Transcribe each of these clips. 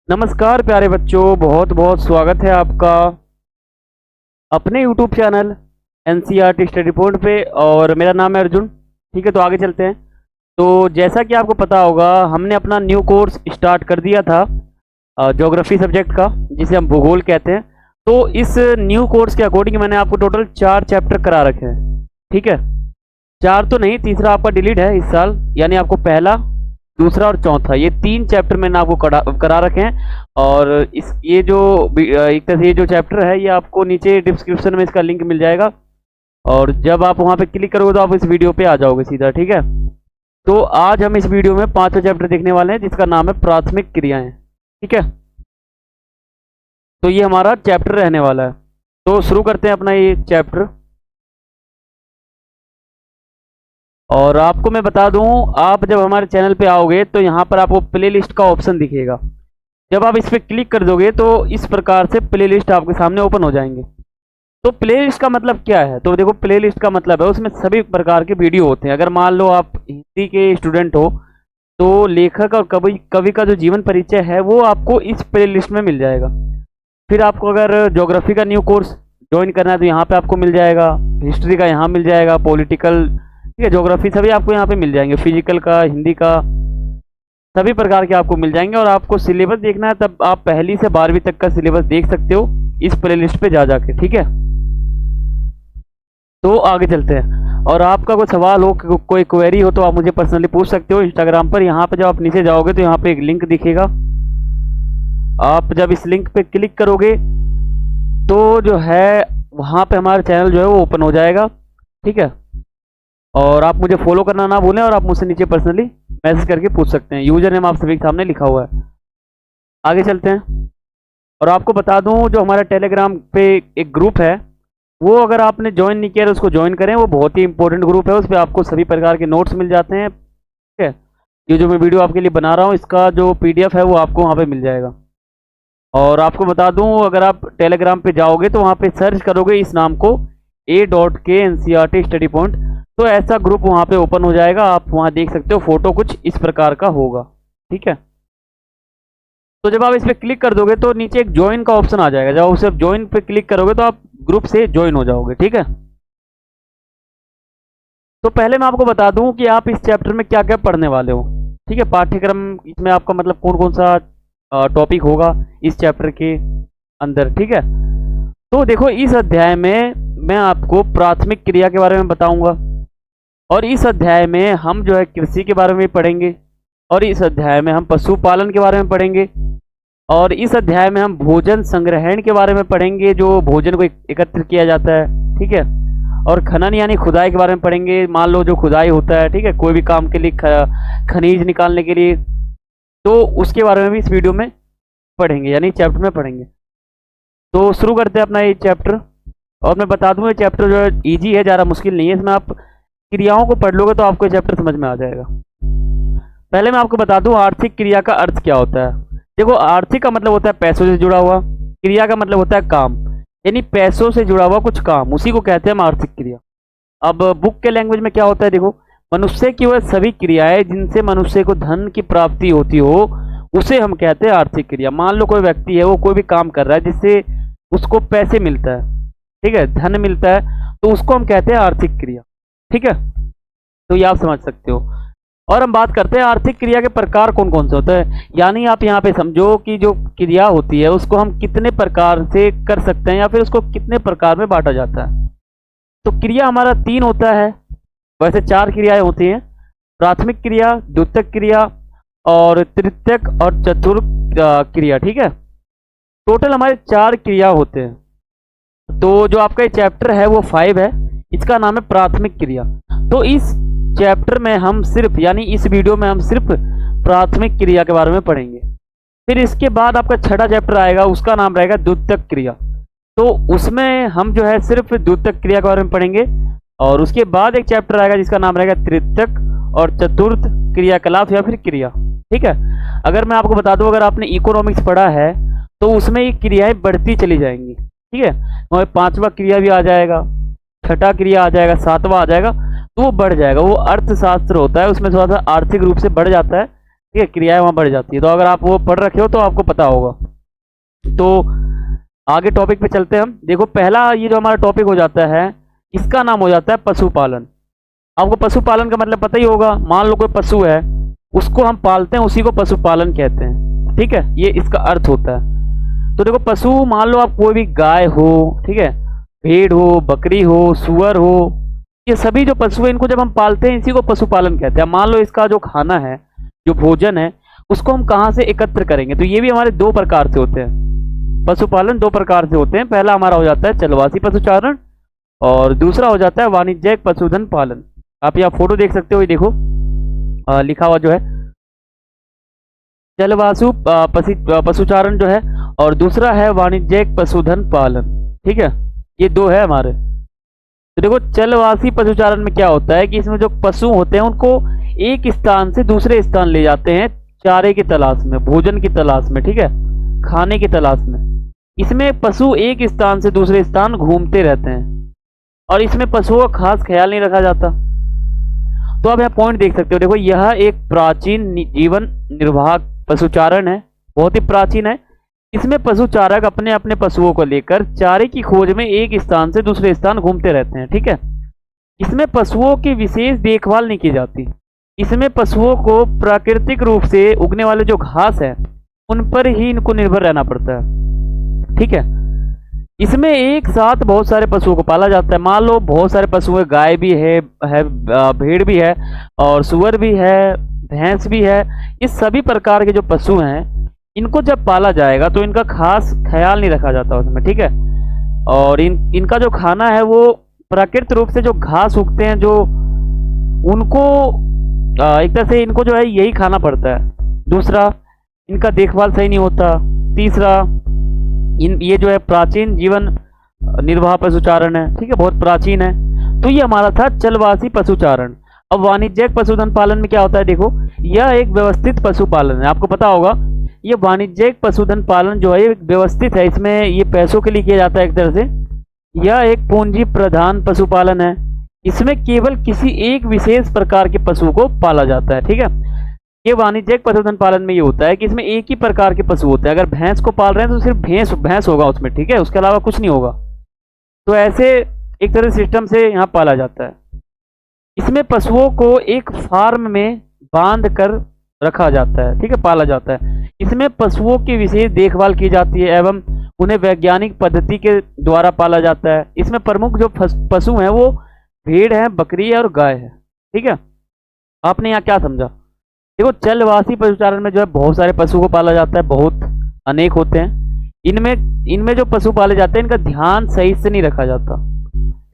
नमस्कार प्यारे बच्चों, बहुत बहुत स्वागत है आपका अपने YouTube channel NCERT study point पे। और मेरा नाम है अर्जुन। ठीक है, तो आगे चलते हैं। तो जैसा कि आपको पता होगा, हमने अपना न्यू कोर्स स्टार्ट कर दिया था ज्योग्राफी सब्जेक्ट का, जिसे हम भूगोल कहते हैं। तो इस न्यू कोर्स के अकॉर्डिंग मैंने आपको टोटल 4 चैप्टर करा रखे हैं। ठीक है, 4 तो नहीं, तीसरा आपका डिलीट है इस साल, यानी आपको पहला, दूसरा और चौथा, ये 3 चैप्टर मैंने आपको करा रखे हैं। और इस ये जो एक तरह से ये जो चैप्टर है, ये आपको नीचे डिस्क्रिप्शन में इसका लिंक मिल जाएगा। और जब आप वहां पे क्लिक करोगे तो आप इस वीडियो पे आ जाओगे सीधा। ठीक है, तो आज हम इस वीडियो में 5वां चैप्टर देखने वाले हैं, जिसका नाम है प्राथमिक क्रियाएं। ठीक है, तो ये हमारा चैप्टर रहने वाला है। तो शुरू करते हैं अपना ये चैप्टर। और आपको मैं बता दूं, आप जब हमारे चैनल पे आओगे तो यहाँ पर आपको प्लेलिस्ट का ऑप्शन दिखेगा। जब आप इस पर क्लिक कर दोगे तो इस प्रकार से प्लेलिस्ट आपके सामने ओपन हो जाएंगे। तो प्लेलिस्ट का मतलब क्या है? तो देखो, प्लेलिस्ट का मतलब है उसमें सभी प्रकार के वीडियो होते हैं। अगर मान लो आप हिंदी के स्टूडेंट हो, तो लेखक और कवि कवि का जो जीवन परिचय है वो आपको इस प्लेलिस्ट में मिल जाएगा। फिर आपको अगर ज्योग्राफी का न्यू कोर्स ज्वाइन करना है तो यहाँ पे आपको मिल जाएगा। हिस्ट्री का यहाँ मिल जाएगा, पॉलिटिकल, ठीक है, ज्योग्राफी सभी आपको यहाँ पे मिल जाएंगे। फिजिकल का, हिंदी का, सभी प्रकार के आपको मिल जाएंगे। और आपको सिलेबस देखना है तब आप पहली से 12वीं तक का सिलेबस देख सकते हो इस प्लेलिस्ट पे जा जाके। ठीक है, तो आगे चलते हैं। और आपका कोई सवाल हो, कोई क्वेरी हो, तो आप मुझे पर्सनली पूछ सकते हो इंस्टाग्राम पर। यहाँ पे जब आप नीचे जाओगे तो यहाँ पे एक लिंक दिखेगा। आप जब इस लिंक पे क्लिक करोगे तो जो है वहाँ पे हमारा चैनल जो है वो ओपन हो जाएगा। ठीक है, और आप मुझे फॉलो करना ना भूलें, और आप मुझसे नीचे पर्सनली मैसेज करके पूछ सकते हैं। यूजर नेम आप सभी के सामने लिखा हुआ है। आगे चलते हैं। और आपको बता दूं, जो हमारा टेलीग्राम पे एक ग्रुप है, वो अगर आपने ज्वाइन नहीं किया तो उसको ज्वाइन करें। वो बहुत ही इंपॉर्टेंट ग्रुप है, उस पर आपको सभी प्रकार के नोट्स मिल जाते हैं। ठीक है, ये जो मैं वीडियो आपके लिए बना रहा हूँ, इसका जो PDF है वो आपको वहाँ पे मिल जाएगा। और आपको बता दूं, अगर आप टेलीग्राम पे जाओगे तो वहाँ पे सर्च करोगे इस नाम को, A.K NCERT स्टडी पॉइंट, तो ऐसा ग्रुप वहाँ पे ओपन हो जाएगा। आप वहाँ देख सकते हो, फोटो कुछ इस प्रकार का होगा। ठीक है, तो जब आप इस पर क्लिक कर दोगे तो नीचे एक ज्वाइन का ऑप्शन आ जाएगा। जब उसे ज्वाइन पे क्लिक करोगे तो आप ग्रुप से ज्वाइन हो जाओगे। ठीक है, तो पहले मैं आपको बता दूं कि आप इस चैप्टर में क्या क्या पढ़ने वाले हो। ठीक है, पाठ्यक्रम इसमें आपका मतलब कौन कौन सा टॉपिक होगा इस चैप्टर के अंदर। ठीक है, तो देखो, इस अध्याय में मैं आपको प्राथमिक क्रिया के बारे में बताऊंगा। और इस अध्याय में हम जो है कृषि के बारे में पढ़ेंगे। और इस अध्याय में हम पशुपालन के बारे में पढ़ेंगे। और इस अध्याय में हम भोजन संग्रहण के बारे में पढ़ेंगे, जो भोजन को एकत्र किया जाता है। ठीक है, और खनन यानी खुदाई के बारे में पढ़ेंगे। मान लो जो खुदाई होता है, ठीक है, कोई भी काम के लिए, खनिज निकालने के लिए, तो उसके बारे में भी इस वीडियो में पढ़ेंगे, यानी चैप्टर में पढ़ेंगे। तो शुरू करते हैं अपना ये चैप्टर। और मैं बता दूं, ये चैप्टर जो है ईजी है, ज़्यादा मुश्किल नहीं है। इसमें आप क्रियाओं को पढ़ लोगे तो आपको ये चैप्टर समझ में आ जाएगा। पहले मैं आपको बता दूं, आर्थिक क्रिया का अर्थ क्या होता है। देखो, आर्थिक का मतलब होता है पैसों से जुड़ा हुआ, क्रिया का मतलब होता है काम, यानी पैसों से जुड़ा हुआ कुछ काम, उसी को कहते हैं हम आर्थिक क्रिया। अब बुक के लैंग्वेज में क्या होता है, देखो, मनुष्य की वह सभी क्रियाएं जिनसे मनुष्य को धन की प्राप्ति होती हो, उसे हम कहते हैं आर्थिक क्रिया। मान लो कोई व्यक्ति है, वो कोई भी काम कर रहा है जिससे उसको पैसे मिलता है, ठीक है, धन मिलता है, तो उसको हम कहते हैं आर्थिक क्रिया। ठीक है, तो ये आप समझ सकते हो। और हम बात करते हैं आर्थिक क्रिया के प्रकार कौन कौन से होते हैं। यानी आप यहाँ पे समझो कि जो क्रिया होती है उसको हम कितने प्रकार से कर सकते हैं, या फिर उसको कितने प्रकार में बांटा जाता है। तो क्रिया हमारा 3 होता है, वैसे 4 क्रियाएं होती हैं। प्राथमिक क्रिया, द्वितीयक क्रिया, और तृतीयक और चतुर्थ क्रिया। ठीक है, टोटल हमारे 4 क्रिया होते हैं। तो जो आपका ये चैप्टर है वो 5 है, इसका नाम है प्राथमिक क्रिया। तो इस चैप्टर में हम सिर्फ, यानी इस वीडियो में हम सिर्फ प्राथमिक क्रिया के बारे में पढ़ेंगे। फिर इसके बाद आपका 6वां चैप्टर आएगा, उसका नाम रहेगा द्वितीयक क्रिया। तो उसमें हम जो है सिर्फ द्वितीयक क्रिया के बारे में पढ़ेंगे। और उसके बाद एक चैप्टर आएगा जिसका नाम रहेगा तृतीयक और चतुर्थ क्रियाकलाप या फिर क्रिया। ठीक है, अगर मैं आपको बता दूं, अगर आपने इकोनॉमिक्स पढ़ा है तो उसमें ये क्रियाएं बढ़ती चली जाएंगी। ठीक है, और 5वां क्रिया भी आ जाएगा, 6वां क्रिया आ जाएगा, 7वां आ जाएगा, तो वो बढ़ जाएगा। वो अर्थशास्त्र होता है, उसमें थोड़ा सा आर्थिक रूप से बढ़ जाता है, ठीक है, क्रियाएं वहाँ बढ़ जाती है। तो अगर आप वो पढ़ रखे हो तो आपको पता होगा। तो आगे टॉपिक पे चलते हैं हम। देखो पहला ये जो हमारा टॉपिक हो जाता है, इसका नाम हो जाता है पशुपालन। आपको पशुपालन का मतलब पता ही होगा। मान लो कोई पशु है, उसको हम पालते हैं, उसी को पशुपालन कहते हैं। ठीक है, ये इसका अर्थ होता है। तो देखो पशु, मान लो आप कोई भी गाय हो, ठीक है, भेड़ हो, बकरी हो, सुअर हो, ये सभी जो पशु है इनको जब हम पालते हैं इसी को पशुपालन कहते हैं। मान लो इसका जो खाना है, जो भोजन है, उसको हम कहाँ से एकत्र करेंगे। तो ये भी हमारे दो प्रकार से होते हैं। पशुपालन दो प्रकार से होते हैं। पहला हमारा हो जाता है चलवासी पशुचारण और दूसरा हो जाता है वाणिज्यिक पशुधन पालन। आप यहाँ फोटो देख सकते हो, ये देखो लिखा हुआ जो है चलवासु पशुचारण जो है, और दूसरा है वाणिज्यिक पशुधन पालन। ठीक है, ये दो है हमारे। तो देखो चलवासी पशुचारण में क्या होता है कि इसमें जो पशु होते हैं उनको एक स्थान से दूसरे स्थान ले जाते हैं चारे की तलाश में, भोजन की तलाश में, ठीक है, खाने की तलाश में। इसमें पशु एक स्थान से दूसरे स्थान घूमते रहते हैं और इसमें पशुओं का खास ख्याल नहीं रखा जाता। तो आप यहाँ पॉइंट देख सकते हो। देखो यह एक प्राचीन जीवन निर्वाह पशुचारण है, बहुत ही प्राचीन है। इसमें पशुचारक अपने अपने पशुओं को लेकर चारे की खोज में एक स्थान से दूसरे स्थान घूमते रहते हैं। ठीक है, इसमें पशुओं की विशेष देखभाल नहीं की जाती। इसमें पशुओं को प्राकृतिक रूप से उगने वाले जो घास है उन पर ही इनको निर्भर रहना पड़ता है। ठीक है, इसमें एक साथ बहुत सारे पशुओं को पाला जाता है। मान लो बहुत सारे पशु है, गाय भी है, भेड़ भी है और सुअर भी है, भैंस भी है। ये सभी प्रकार के जो पशु हैं इनको जब पाला जाएगा तो इनका खास ख्याल नहीं रखा जाता उसमें। ठीक है, और इनका जो खाना है वो प्राकृतिक रूप से जो घास उगते हैं, जो उनको एक तरह से इनको जो है यही खाना पड़ता है। दूसरा, इनका देखभाल सही नहीं होता। तीसरा, ये जो है प्राचीन जीवन निर्वाह पशुचारण है। ठीक है, बहुत प्राचीन है। तो ये हमारा था चलवासी पशुचारण। अब वाणिज्यिक पशुधन पालन में क्या होता है, देखो यह एक व्यवस्थित पशुपालन है। आपको पता होगा ये वाणिज्यिक पशुधन पालन जो है ये व्यवस्थित है। इसमें ये पैसों के लिए किया जाता है एक तरह से। यह एक पूंजी प्रधान पशुपालन है। इसमें केवल किसी एक विशेष प्रकार के पशु को पाला जाता है। ठीक है, ये वाणिज्यिक पशुधन पालन में ये होता है कि इसमें एक ही प्रकार के पशु होते हैं। अगर भैंस को पाल रहे हैं तो सिर्फ भैंस होगा उसमें, ठीक है, उसके अलावा कुछ नहीं होगा। तो ऐसे एक तरह सिस्टम से यहाँ पाला जाता है। इसमें पशुओं को एक फार्म में बांध कर रखा जाता है। ठीक है, पाला जाता है। इसमें पशुओं की विशेष देखभाल की जाती है एवं उन्हें वैज्ञानिक पद्धति के द्वारा पाला जाता है। इसमें प्रमुख जो पशु हैं वो भेड़ है, बकरी है और गाय है। ठीक है, आपने यहाँ क्या समझा? देखो चलवासी पशुचारण में जो है बहुत सारे पशु को पाला जाता है, बहुत अनेक होते हैं। इनमें जो पशु पाले जाते हैं इनका ध्यान सही से नहीं रखा जाता।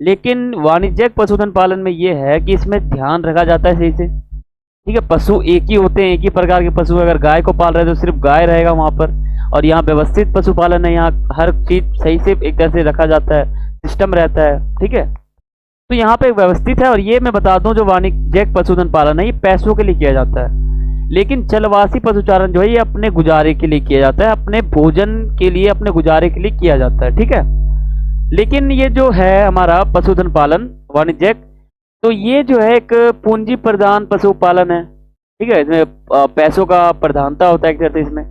लेकिन वाणिज्यिक पशुधन पालन में ये है कि इसमें ध्यान रखा जाता है सही से। ठीक है, पशु एक ही होते हैं, एक ही प्रकार के पशु। अगर गाय को पाल रहे हैं तो सिर्फ गाय रहेगा वहाँ पर। और यहाँ व्यवस्थित पशुपालन है, यहाँ हर चीज सही से एक तरह से रखा जाता है, सिस्टम रहता है। ठीक है, तो यहाँ पे व्यवस्थित है। और ये मैं बता दूं जो वाणिज्यिक पशुधन पालन है ये पैसों के लिए किया जाता है। लेकिन चलवासी पशुचारण जो है ये अपने गुजारे के लिए किया जाता है, अपने भोजन के लिए, अपने गुजारे के लिए किया जाता है। ठीक है, लेकिन ये जो है हमारा पशुधन पालन वाणिज्यिक, तो ये जो है एक पूंजी प्रधान पशुपालन है। ठीक है, इसमें पैसों का प्रधानता होता है एक तरह से इसमें।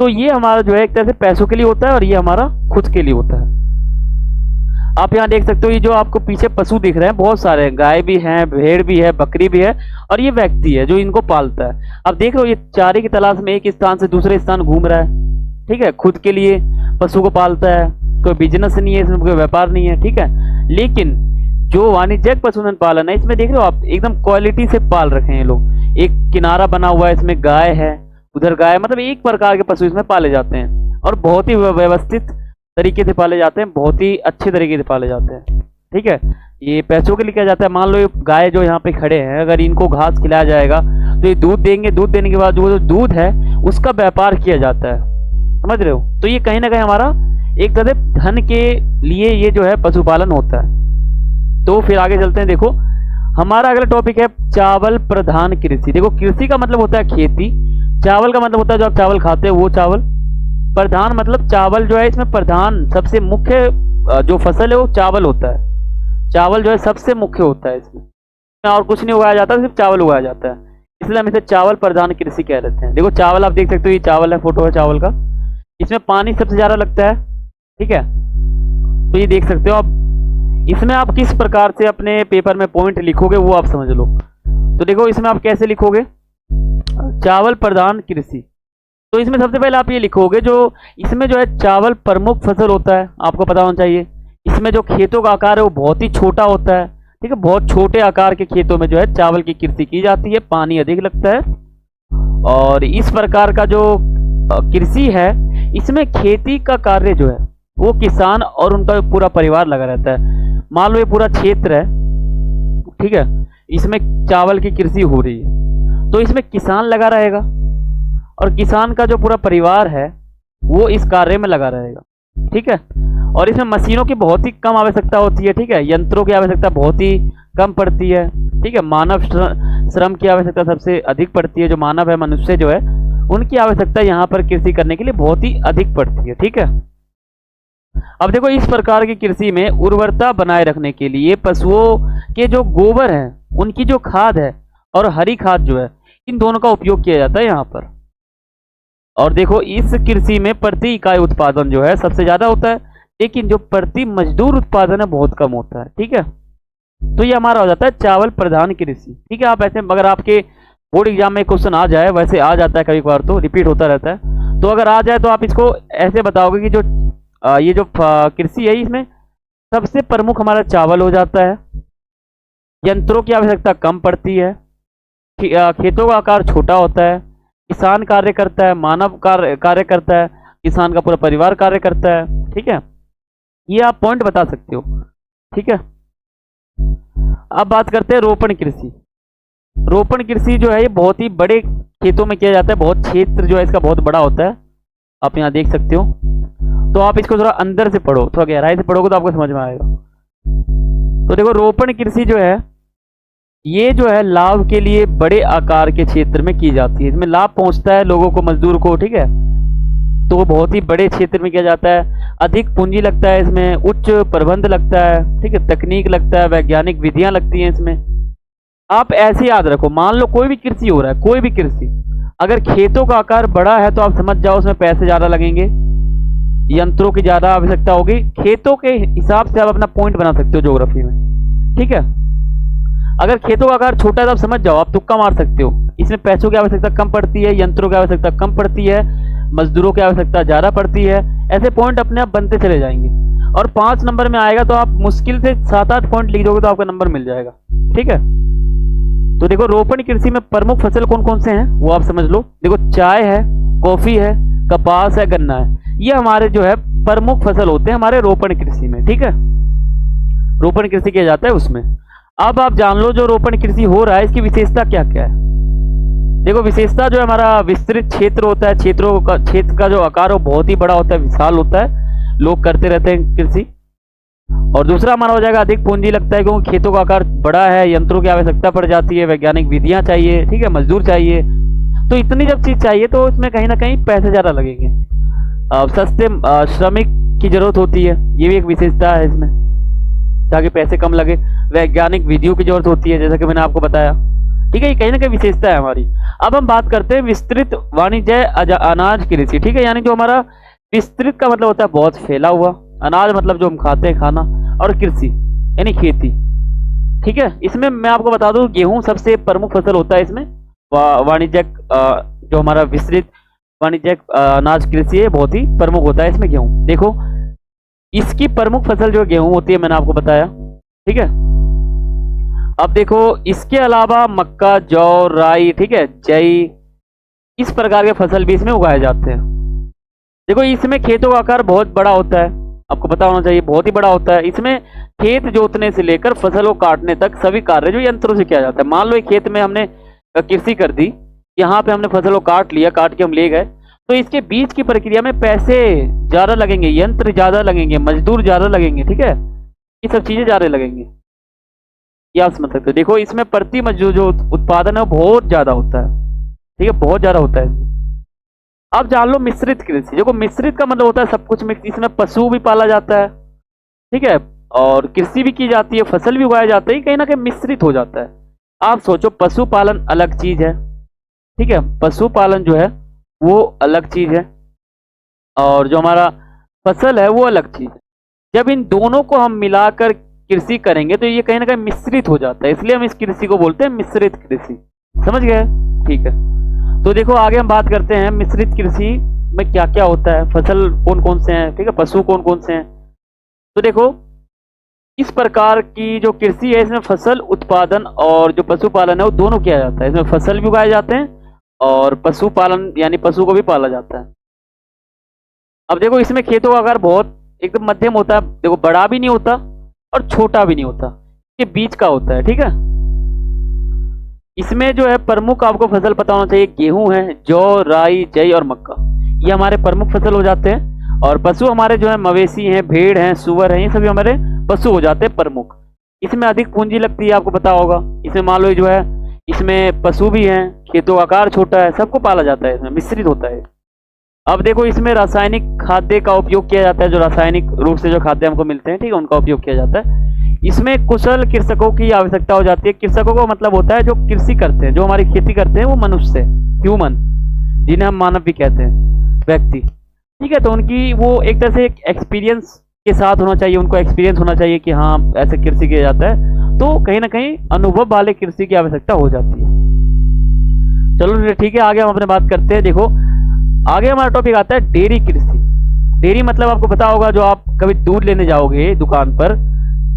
तो ये हमारा जो है एक तरह से पैसों के लिए होता है और ये हमारा खुद के लिए होता है। आप यहाँ देख सकते हो ये जो आपको पीछे पशु दिख रहे हैं बहुत सारे हैं, गाय भी हैं, भेड़ भी है, बकरी भी है और ये व्यक्ति है जो इनको पालता है। अब देख रहे हो ये चारे की तलाश में एक स्थान से दूसरे स्थान घूम रहा है। ठीक है, खुद के लिए पशु को पालता है, कोई बिजनेस नहीं है इसमें, कोई व्यापार नहीं है। ठीक है, लेकिन जो वाणिज्यिक पशुधन पालन है इसमें देख रहे हो आप एकदम क्वालिटी से पाल रखे हैं ये लोग। एक किनारा बना हुआ है, इसमें गाय है, उधर गाय, मतलब एक प्रकार के पशु इसमें पाले जाते हैं और बहुत ही व्यवस्थित तरीके से पाले जाते हैं, बहुत ही अच्छे तरीके से पाले जाते हैं। ठीक है, ये पैसों के लिए किया जाता है। मान लो ये गाय जो यहाँ पे खड़े हैं, अगर इनको घास खिलाया जाएगा तो ये दूध देंगे, दूध देने के बाद जो दूध है उसका व्यापार किया जाता है, समझ रहे हो। तो ये कहीं ना कहीं हमारा एक तरह धन के लिए ये जो है पशुपालन होता है। तो फिर आगे चलते हैं। देखो हमारा अगला टॉपिक है चावल प्रधान कृषि। देखो कृषि का मतलब होता है खेती, चावल का मतलब होता है जो आप चावल खाते हैं वो चावल। प्रधान मतलब चावल जो है इसमें प्रधान सबसे मुख्य जो फसल है वो चावल होता है। चावल जो है सबसे मुख्य होता है इसमें और कुछ नहीं उगाया जाता, सिर्फ चावल उगाया जाता है। इसलिए हम इसे चावल प्रधान कृषि कह देते हैं। देखो चावल आप देख सकते हो, ये चावल है, फोटो है चावल का। इसमें पानी सबसे ज्यादा लगता है, ठीक है। तो ये देख सकते हो आप। इसमें आप किस प्रकार से अपने पेपर में पॉइंट लिखोगे वो आप समझ लो। तो देखो इसमें आप कैसे लिखोगे, चावल प्रधान कृषि। तो इसमें सबसे पहले आप ये लिखोगे, जो इसमें जो है चावल प्रमुख फसल होता है, आपको पता होना चाहिए। इसमें जो खेतों का आकार है वो बहुत ही छोटा होता है, ठीक है। बहुत छोटे आकार के खेतों में जो है चावल की कृषि की जाती है, पानी अधिक लगता है। और इस प्रकार का जो कृषि है, इसमें खेती का कार्य जो है वो किसान और उनका पूरा परिवार लगा रहता है। मान लो ये पूरा क्षेत्र है, ठीक है, इसमें चावल की कृषि हो रही है, तो इसमें किसान लगा रहेगा और किसान का जो पूरा परिवार है वो इस कार्य में लगा रहेगा, ठीक है। और इसमें मशीनों की बहुत ही कम आवश्यकता होती है, ठीक है। यंत्रों की आवश्यकता बहुत ही कम पड़ती है, ठीक है। मानव श्रम की आवश्यकता सबसे अधिक पड़ती है। जो मानव है, मनुष्य जो है, उनकी आवश्यकता यहाँ पर कृषि करने के लिए बहुत ही अधिक पड़ती है, ठीक है। अब देखो इस प्रकार की कृषि में उर्वरता बनाए रखने के लिए पशुओं के जो गोबर है, उनकी जो खाद है और हरी खाद जो है, इन दोनों का उपयोग किया जाता है यहाँ पर। और देखो इस कृषि में प्रति इकाई उत्पादन जो है सबसे ज्यादा होता है, लेकिन जो प्रति मजदूर उत्पादन है बहुत कम होता है, ठीक है। तो ये हमारा हो जाता है चावल प्रधान कृषि, ठीक है। आप ऐसे अगर आपके बोर्ड एग्जाम में क्वेश्चन आ जाए, वैसे आ जाता है कभी कभार, तो रिपीट होता रहता है, तो अगर आ जाए तो आप इसको ऐसे बताओगे कि जो ये जो कृषि है, इसमें सबसे प्रमुख हमारा चावल हो जाता है। यंत्रों की आवश्यकता कम पड़ती है, खेतों का आकार छोटा होता है, किसान कार्य करता है, मानव कार्य करता है, किसान का पूरा परिवार कार्य करता है, ठीक है। ये आप पॉइंट बता सकते हो, ठीक है। अब बात करते हैं रोपण कृषि। रोपण कृषि जो है ये बहुत ही बड़े खेतों में किया जाता है, बहुत क्षेत्र जो है इसका बहुत बड़ा होता है, आप यहाँ देख सकते हो। तो आप इसको थोड़ा अंदर से पढ़ो, थोड़ा गहराई से पढ़ोगे तो आपको समझ में आएगा। तो देखो रोपण कृषि जो है ये जो है लाभ के लिए बड़े आकार के क्षेत्र में की जाती है। इसमें लाभ पहुंचता है लोगों को, मजदूर को, ठीक है। तो वो बहुत ही बड़े क्षेत्र में किया जाता है, अधिक पूंजी लगता है इसमें, उच्च प्रबंध लगता है, ठीक है, तकनीक लगता है, वैज्ञानिक विधियां लगती हैं इसमें। आप ऐसे याद रखो, मान लो कोई भी कृषि हो रहा है, कोई भी कृषि, अगर खेतों का आकार बड़ा है तो आप समझ जाओ उसमें पैसे ज्यादा लगेंगे, यंत्रों की ज्यादा आवश्यकता होगी। खेतों के हिसाब से आप अपना पॉइंट बना सकते हो ज्योग्राफी में, ठीक है। अगर खेतों का आकार छोटा है तो आप समझ जाओ, आप तुक्का मार सकते हो, इसमें पैसों की आवश्यकता कम पड़ती है, यंत्रों की आवश्यकता कम पड़ती है, मजदूरों की आवश्यकता ज्यादा पड़ती है। ऐसे पॉइंट अपने आप बनते चले जाएंगे और 5 नंबर में आएगा तो आप मुश्किल से 7-8 पॉइंट लिख दोगे तो आपका नंबर मिल जाएगा, ठीक है। तो देखो रोपण कृषि में प्रमुख फसल कौन कौन से हैं वो आप समझ लो। देखो चाय है, कॉफी है, कपास है, गन्ना है, ये हमारे जो है प्रमुख फसल होते हैं हमारे रोपण कृषि में, ठीक है। रोपण कृषि किया जाता है उसमें। अब आप जान लो जो रोपण कृषि हो रहा है इसकी विशेषता क्या क्या है। देखो विशेषता जो है हमारा विस्तृत क्षेत्र होता है, क्षेत्र का जो आकार है वो बहुत ही बड़ा होता है, विशाल होता है, लोग करते रहते हैं कृषि। और दूसरा हमारा हो जाएगा अधिक पूंजी लगता है, क्योंकि खेतों का आकार बड़ा है, यंत्रों की आवश्यकता पड़ जाती है, वैज्ञानिक विधियां चाहिए, ठीक है, मजदूर चाहिए। तो इतनी जब चीज चाहिए तो इसमें कहीं ना कहीं पैसे ज्यादा लगेंगे, सस्ते श्रमिक की जरूरत होती है, ये भी एक विशेषता है इसमें, ताकि पैसे कम लगे। वैज्ञानिक विधियों की जरूरत होती है, जैसा कि मैंने आपको बताया, ठीक है। ये कहीं ना कहीं विशेषता है हमारी। अब हम बात करते हैं विस्तृत वाणिज्य अनाज कृषि, ठीक है। यानी जो हमारा विस्तृत का मतलब होता है बहुत फैला हुआ, अनाज मतलब जो हम खाते हैं खाना, और कृषि यानी खेती, ठीक है। इसमें मैं आपको बता दूं गेहूं सबसे प्रमुख फसल होता है इसमें। वाणिज्यिक जो हमारा विस्तृत वाणिज्यिक अनाज कृषि है बहुत ही प्रमुख होता है इसमें गेहूं। देखो इसकी प्रमुख फसल जो गेहूं होती है मैंने आपको बताया, ठीक है। अब देखो इसके अलावा मक्का, जौ, राई, ठीक है, जई, इस प्रकार के फसल भी इसमें उगाए जाते हैं। देखो इसमें खेतों का आकार बहुत बड़ा होता है, आपको पता होना चाहिए, बहुत ही बड़ा होता है। इसमें खेत जोतने से लेकर फसल को काटने तक सभी कार्य जो यंत्रों से किया जाता है। मान लो एक खेत में हमने कृषि कर दी, यहाँ पे हमने फसल को काट लिया, काट के हम ले गए, तो इसके बीच की प्रक्रिया में पैसे ज्यादा लगेंगे, यंत्र ज्यादा लगेंगे, मजदूर ज्यादा लगेंगे, ठीक है, ये सब चीजें ज्यादा लगेंगे, ये आप समझ सकते हो। देखो इसमें प्रति मजदूर जो उत्पादन है वो बहुत ज्यादा होता है, ठीक है, बहुत ज्यादा होता है। अब जान लो मिश्रित कृषि। देखो मिश्रित का मतलब होता है सब कुछ मिक्स, इसमें पशु भी पाला जाता है, ठीक है, और कृषि भी की जाती है, फसल भी उगाया जाता है, कहीं ना कहीं मिश्रित हो जाता है। आप सोचो पशुपालन अलग चीज है, ठीक है, पशुपालन जो है वो अलग चीज है और जो हमारा फसल है वो अलग चीज है। जब इन दोनों को हम मिलाकर कृषि करेंगे तो ये कहीं ना कहीं मिश्रित हो जाता है, इसलिए हम इस कृषि को बोलते हैं मिश्रित कृषि। समझ गए? ठीक है, तो देखो आगे हम बात करते हैं मिश्रित कृषि में क्या क्या होता है, फसल कौन कौन से हैं, ठीक है, पशु कौन कौन से हैं। तो देखो इस प्रकार की जो कृषि है इसमें फसल उत्पादन और जो पशुपालन है वो दोनों किया जाता है। इसमें फसल भी उगाए जाते हैं और पशुपालन यानी पशु को भी पाला जाता है। अब देखो इसमें खेतों का आकार बहुत एकदम मध्यम होता है, देखो बड़ा भी नहीं होता और छोटा भी नहीं होता, ये बीच का होता है। ठीक है, इसमें जो है प्रमुख आपको फसल पता होना चाहिए, गेहूं है, जौ, राई, जई और मक्का, ये हमारे प्रमुख फसल हो जाते हैं। और पशु हमारे जो है मवेशी हैं, भेड़ हैं, सुअर हैं, ये सभी हमारे पशु हो जाते हैं प्रमुख। इसमें अधिक पूंजी लगती है, आपको पता होगा। इसमें मान लो जो है इसमें पशु भी हैं, खेतों का आकार छोटा है, सबको पाला जाता है, इसमें मिश्रित होता है। अब देखो इसमें रासायनिक खाद्य का उपयोग किया जाता है, जो रासायनिक रूप से जो खाद्य हमको मिलते हैं, ठीक है, उनका उपयोग किया जाता है। इसमें कुशल कृषकों की आवश्यकता हो जाती है। कृषकों का मतलब होता है जो कृषि करते हैं, जो हमारी खेती करते हैं, वो मनुष्य, ह्यूमन, जिन्हें हम मानव भी कहते हैं, व्यक्ति। ठीक है, तो उनकी वो एक तरह से एक एक्सपीरियंस के साथ होना चाहिए, उनको एक्सपीरियंस होना चाहिए कि हाँ ऐसे कृषि किया जाता है, तो कहीं ना कहीं अनुभव वाले कृषि की आवश्यकता हो जाती है। चलो ठीक है, आगे हम अपने बात करते हैं। देखो आगे हमारा टॉपिक आता है डेयरी कृषि। डेयरी मतलब आपको पता होगा, जो आप कभी दूध लेने जाओगे दुकान पर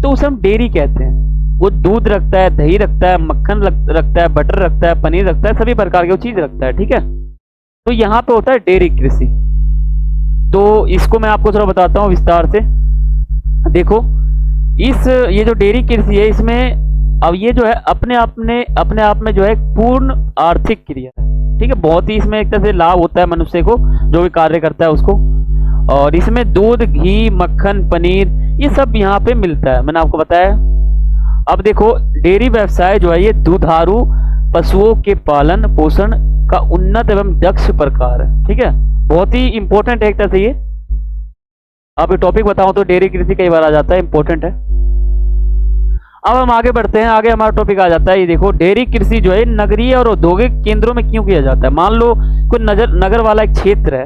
तो उसे हम डेयरी कहते हैं। वो दूध रखता है, दही रखता है, मक्खन रखता है, बटर रखता है, पनीर रखता है, सभी प्रकार की वो चीज रखता है। ठीक है, तो यहाँ पे होता है डेयरी कृषि। तो इसको मैं आपको थोड़ा बताता हूँ विस्तार से। देखो ये जो डेयरी कृषि है, इसमें अब ये जो है अपने आप में जो है पूर्ण आर्थिक क्रिया है। ठीक है, बहुत ही इसमें एक तरह से लाभ होता है मनुष्य को, जो भी कार्य करता है उसको। और इसमें दूध, घी, मक्खन, पनीर, ये सब यहाँ पे मिलता है, मैंने आपको बताया। अब देखो डेयरी व्यवसाय जो है ये दुधारू पशुओं के पालन पोषण का उन्नत एवं दक्ष प्रकार है। ठीक है, बहुत ही इंपॉर्टेंट है एक तरह से ये। आप ये टॉपिक बताऊं तो डेयरी कृषि कई बार आ जाता है, इंपॉर्टेंट है। अब हम आगे बढ़ते हैं, आगे हमारा टॉपिक आ जाता है ये देखो डेयरी कृषि जो है नगरीय और औद्योगिक केंद्रों में क्यों किया जाता है। मान लो कोई नगर वाला एक क्षेत्र है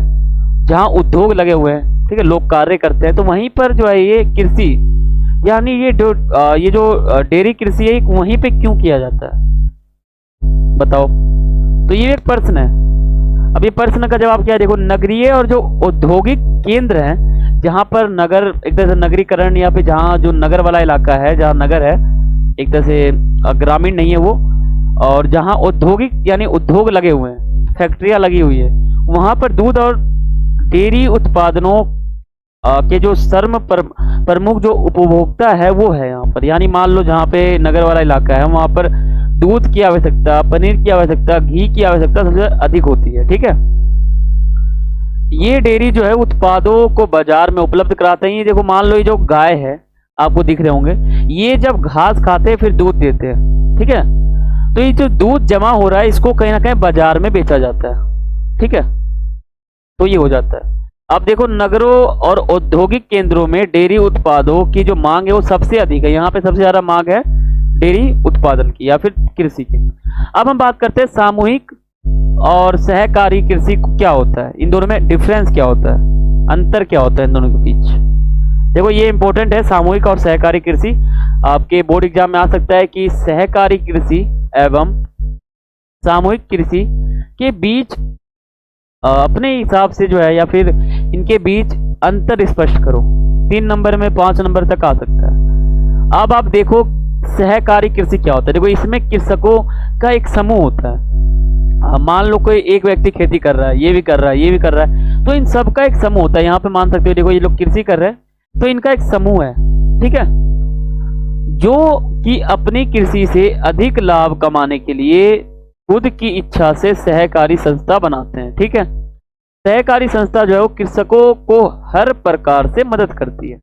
जहाँ उद्योग लगे हुए हैं, ठीक है, लोग कार्य करते हैं, तो वहीं पर जो है ये कृषि यानी ये जो डेयरी कृषि है वहीं पे क्यों किया जाता है, बताओ। तो ये एक प्रश्न है। अब ये प्रश्न का जवाब क्या है, देखो नगरीय और जो औद्योगिक केंद्र हैं, जहां पर नगर एक तरह से नगरीकरण या फिर जहां जो नगर वाला इलाका है, जहां नगर है एक तरह से ग्रामीण नहीं है वो, और जहां औद्योगिक यानी उद्योग लगे हुए हैं, फैक्ट्रियां लगी हुई है, वहां पर दूध और डेयरी उत्पादनों के जो प्रमुख जो उपभोक्ता है वो है यहाँ पर। यानी मान लो जहाँ पे नगर वाला इलाका है वहां पर दूध की आवश्यकता, पनीर की आवश्यकता, घी की आवश्यकता सबसे अधिक होती है। ठीक है, ये डेयरी जो है उत्पादों को बाजार में उपलब्ध कराते हैं। ये देखो मान लो ये जो गाय है, आपको दिख रहे होंगे, ये जब घास खाते हैं फिर दूध देते हैं। ठीक है, तो ये जो दूध जमा हो रहा है इसको कहीं ना कहीं बाजार में बेचा जाता है। ठीक है, तो ये हो जाता है। अब देखो नगरों और औद्योगिक केंद्रों में डेयरी उत्पादों की जो मांग है वो सबसे अधिक है। यहाँ पे सबसे ज्यादा मांग है डेयरी उत्पादन की या फिर कृषि की। अब हम बात करते हैं सामूहिक और सहकारी कृषि क्या होता है, इन दोनों में डिफरेंस क्या होता है, अंतर क्या होता है इन दोनों के बीच। देखो ये इंपॉर्टेंट है, सामूहिक और सहकारी कृषि। आपके बोर्ड एग्जाम में आ सकता है कि सहकारी कृषि एवं सामूहिक कृषि के बीच अपने हिसाब से जो है या फिर इनके बीच अंतर स्पष्ट करो। 3 नंबर में 5 नंबर तक आ सकता है। अब आप देखो सहकारी कृषि क्या होता है। देखो इसमें कृषकों का एक समूह होता है। मान लो कोई एक व्यक्ति खेती कर रहा है, ये भी कर रहा है, ये भी कर रहा है, तो इन सब का एक समूह होता है। यहाँ पे मान सकते हो देखो ये लोग कृषि कर रहे हैं तो इनका एक समूह है। ठीक है, जो कि अपनी कृषि से अधिक लाभ कमाने के लिए खुद की इच्छा से सहकारी संस्था बनाते हैं। ठीक है, सहकारी संस्था जो है वो कृषकों को हर प्रकार से मदद करती है।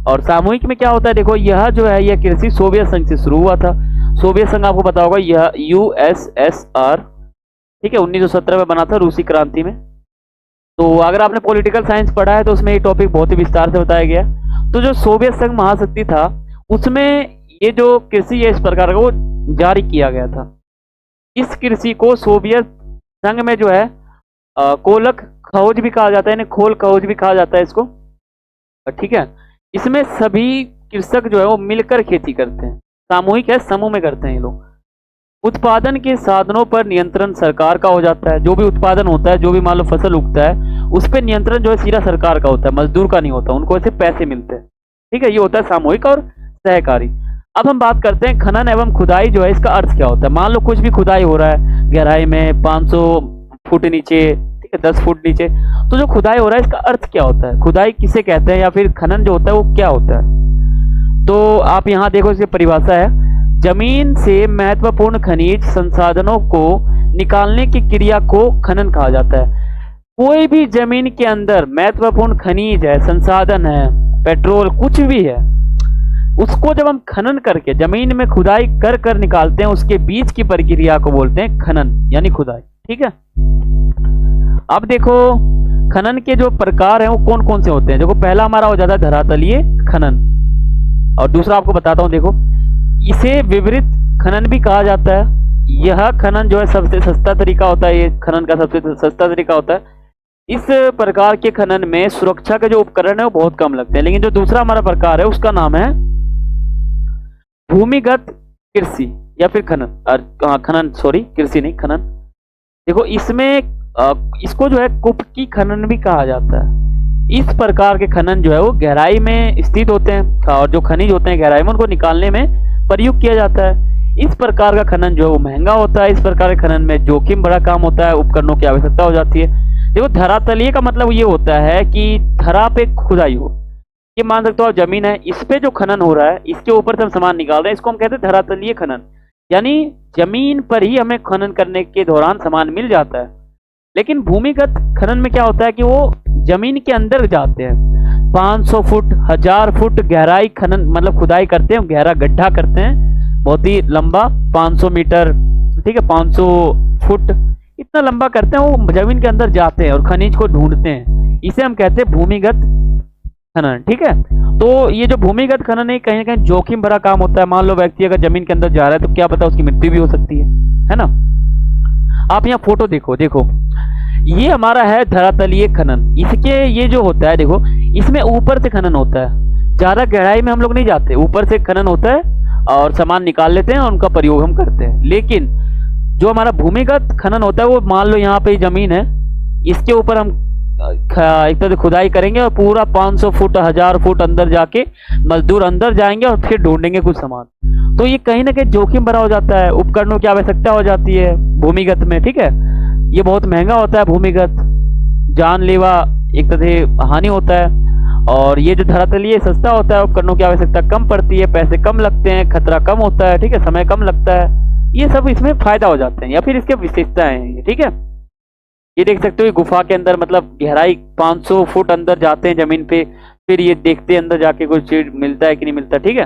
और सामूहिक में क्या होता है, देखो यह जो है यह कृषि सोवियत संघ से शुरू हुआ था। सोवियत संघ आपको पता होगा, यह USSR, ठीक है, 1917 में बना था, रूसी क्रांति में। तो अगर आपने पॉलिटिकल साइंस पढ़ा है तो उसमें ये टॉपिक बहुत ही विस्तार से बताया गया। तो जो सोवियत संघ महाशक्ति था उसमें ये जो कृषि है इस प्रकार का वो जारी किया गया था। इस कृषि को सोवियत संग में जो है कोलक खौज भी कहा जाता है, यानी खोल खौज भी कहा जाता है इसको। ठीक है, इसमें सभी कृषक जो है वो मिलकर खेती करते हैं, सामूहिक है, समूह में करते हैं ये लोग। उत्पादन के साधनों पर नियंत्रण सरकार का हो जाता है, जो भी उत्पादन होता है, जो भी मान लो फसल उगता है, उस पर नियंत्रण जो है सीधा सरकार का होता है, मजदूर का नहीं होता, उनको ऐसे पैसे मिलते हैं। ठीक है, ये होता है सामूहिक और सहकारी। अब हम बात करते हैं खनन एवं खुदाई जो है, इसका अर्थ क्या होता है। मान लो कुछ भी खुदाई हो रहा है गहराई में 500 फुट नीचे, ठीक है, 10 फुट नीचे, तो जो खुदाई हो रहा है इसका अर्थ क्या होता है, खुदाई किसे कहते हैं, या फिर खनन जो होता है वो क्या होता है। तो आप यहाँ देखो, इसकी परिभाषा है, जमीन से महत्वपूर्ण खनिज संसाधनों को निकालने की क्रिया को खनन कहा जाता है। कोई भी जमीन के अंदर महत्वपूर्ण खनिज है, संसाधन है, पेट्रोल कुछ भी है, उसको जब हम खनन करके जमीन में खुदाई कर कर निकालते हैं, उसके बीच की प्रक्रिया को बोलते हैं खनन यानी खुदाई। ठीक है, अब देखो खनन के जो प्रकार हैं वो कौन कौन से होते हैं। देखो पहला हमारा हो जाता है धरातलीय खनन, और दूसरा आपको बताता हूं, देखो इसे विवरित खनन भी कहा जाता है। यह खनन जो है सबसे सस्ता तरीका होता है, ये खनन का सबसे सस्ता तरीका होता है। इस प्रकार के खनन में सुरक्षा के जो उपकरण है वो बहुत कम लगते हैं। लेकिन जो दूसरा हमारा प्रकार है उसका नाम है भूमिगत कृषि या फिर खनन, खनन सॉरी कृषि नहीं, खनन। देखो इसमें इसको जो है कुपकी खनन भी कहा जाता है। इस प्रकार के खनन जो है वो गहराई में स्थित होते हैं, और जो खनिज होते हैं गहराई में उनको निकालने में प्रयोग किया जाता है। इस प्रकार का खनन जो है वो महंगा होता है। इस प्रकार के खनन में जोखिम बड़ा काम होता है, उपकरणों की आवश्यकता हो जाती है। देखो धरातलीय का मतलब ये होता है कि धरा पे खुदाई हो, ये मान सकते हो आप जमीन है, इस पे जो खनन हो रहा है इसके ऊपर से हम सामान निकाल रहे हैं, इसको हम कहते हैं धरातलीय खनन। यानी जमीन पर ही हमें खनन करने के दौरान सामान मिल जाता है। लेकिन भूमिगत खनन में क्या होता है कि वो जमीन के अंदर जाते हैं, 500 फुट 1000 फुट गहराई खनन मतलब खुदाई करते हैं, गहरा गड्ढा करते हैं, बहुत ही लंबा 500 मीटर, ठीक है 500 फुट इतना लंबा करते हैं, वो जमीन के अंदर जाते हैं और खनिज को ढूंढते हैं। इसे हम कहते हैं भूमिगत खनन। ठीक है, तो ये जो भूमिगत खनन है कहीं ना कहीं जोखिम भरा काम होता है। मान लो व्यक्ति अगर जमीन के अंदर जा रहा है तो क्या पता उसकी मृत्यु भी हो सकती है ना। आप यहाँ फोटो देखो, देखो ये हमारा है धरातलीय खनन। इसके ये जो होता है देखो, इसमें ऊपर से खनन होता है, ज्यादा गहराई में हम लोग नहीं जाते, ऊपर से खनन होता है और सामान निकाल लेते हैं और उनका प्रयोग हम करते हैं। लेकिन जो हमारा भूमिगत खनन होता है वो मान लो यहाँ पे जमीन है, इसके ऊपर हम एक तरह से खुदाई करेंगे और पूरा 500 फुट 1000 फुट अंदर जाके मजदूर अंदर जाएंगे और फिर ढूंढेंगे कुछ सामान। तो ये कहीं ना कहीं जोखिम भरा हो जाता है, उपकरणों की आवश्यकता हो जाती है भूमिगत में। ठीक है, ये बहुत महंगा होता है भूमिगत, जानलेवा एक तरह से हानि होता है। और ये जो धरातलीय सस्ता होता है, उपकरणों की आवश्यकता कम पड़ती है, पैसे कम लगते हैं, खतरा कम होता है, ठीक है, समय कम लगता है, ये सब इसमें फायदा हो जाते हैं या फिर इसके विशेषताएं हैं। ठीक है, ये देख सकते हो गुफा के अंदर मतलब गहराई 500 फुट अंदर जाते हैं जमीन पे, फिर ये देखते हैं अंदर जाके कुछ चीज मिलता है कि नहीं मिलता। ठीक है,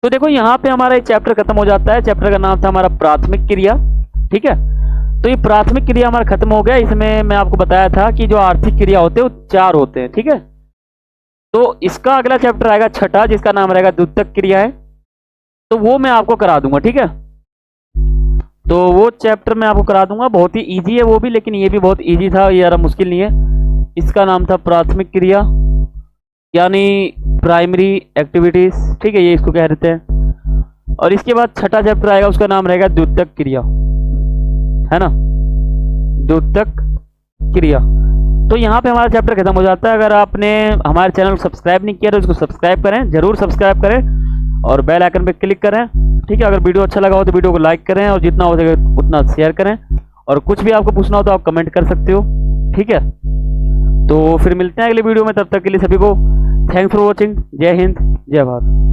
तो देखो यहाँ पे हमारा एक चैप्टर खत्म हो जाता है। चैप्टर का नाम था हमारा प्राथमिक क्रिया। ठीक है, तो ये प्राथमिक क्रिया हमारा खत्म हो गया। इसमें मैं आपको बताया था कि जो आर्थिक क्रिया होते हैं वो 4 होते हैं। ठीक है, तो इसका अगला चैप्टर आएगा छठा, जिसका नाम रहेगा द्योतक क्रियाएं, तो वो मैं आपको करा दूंगा। ठीक है, तो वो चैप्टर मैं आपको करा दूंगा, बहुत ही इजी है वो भी, लेकिन ये भी बहुत इजी था, ये ज़्यादा मुश्किल नहीं है। इसका नाम था प्राथमिक क्रिया यानी प्राइमरी एक्टिविटीज। ठीक है, ये इसको कह देते हैं। और इसके बाद छठा चैप्टर आएगा, उसका नाम रहेगा द्योतक क्रिया, है ना, द्योतक क्रिया। तो यहाँ पे हमारा चैप्टर खत्म हो जाता है। अगर आपने हमारे चैनल को सब्सक्राइब नहीं किया तो इसको सब्सक्राइब करें, जरूर सब्सक्राइब करें और बेल आइकन पे क्लिक करें। ठीक है, अगर वीडियो अच्छा लगा हो तो वीडियो को लाइक करें और जितना हो सके उतना शेयर करें, और कुछ भी आपको पूछना हो तो आप कमेंट कर सकते हो। ठीक है, तो फिर मिलते हैं अगले वीडियो में, तब तक के लिए सभी को थैंक्स फॉर वॉचिंग। जय हिंद, जय भारत।